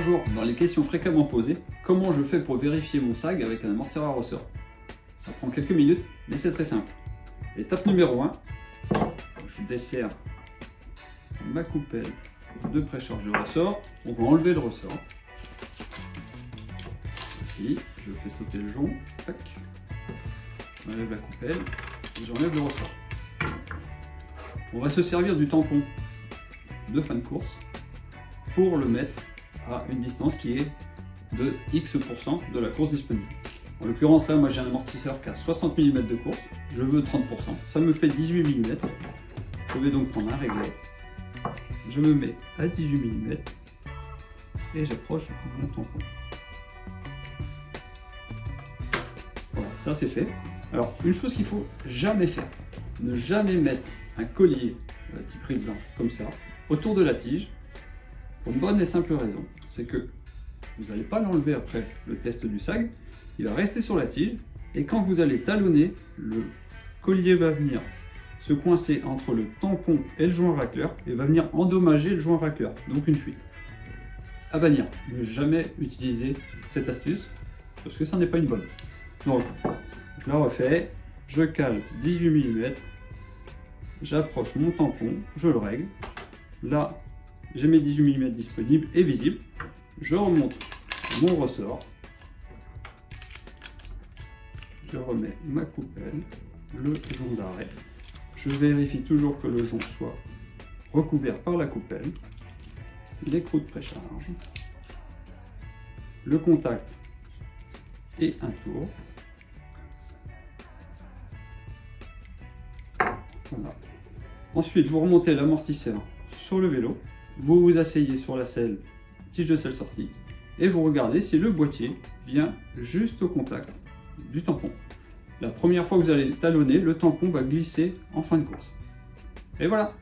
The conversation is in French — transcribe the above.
Bonjour, dans les questions fréquemment posées, comment je fais pour vérifier mon SAG avec un amortisseur à ressort? Ça prend quelques minutes, mais c'est très simple. Étape numéro 1, je desserre ma coupelle de pré-charge de ressort. On va enlever le ressort. Ici, je fais sauter le jonc, tac. J'enlève la coupelle et j'enlève le ressort. On va se servir du tampon de fin de course pour le mettre à une distance qui est de X% de la course disponible. En l'occurrence là, moi j'ai un amortisseur qui a 60 mm de course, je veux 30%, ça me fait 18 mm. Je vais donc prendre un réglet, je me mets à 18 mm et j'approche mon tampon. Voilà, ça c'est fait. Alors, une chose qu'il faut jamais faire, ne jamais mettre un collier type Rilsan comme ça autour de la tige, pour une bonne et simple raison, c'est que vous n'allez pas l'enlever après le test du SAG, il va rester sur la tige, et quand vous allez talonner, le collier va venir se coincer entre le tampon et le joint racleur, et va venir endommager le joint racleur, donc une fuite. À bannir, ne jamais utiliser cette astuce, parce que ça n'est pas une bonne. Donc, je la refais, je cale 18 mm, j'approche mon tampon, je le règle, là, j'ai mes 18 mm disponibles et visibles. Je remonte mon ressort. Je remets ma coupelle, le jonc d'arrêt. Je vérifie toujours que le jonc soit recouvert par la coupelle. L'écrou de précharge. Le contact et un tour. Voilà. Ensuite, vous remontez l'amortisseur sur le vélo. Vous vous asseyez sur la selle, tige de selle sortie, et vous regardez si le boîtier vient juste au contact du tampon. La première fois que vous allez talonner, le tampon va glisser en fin de course. Et voilà!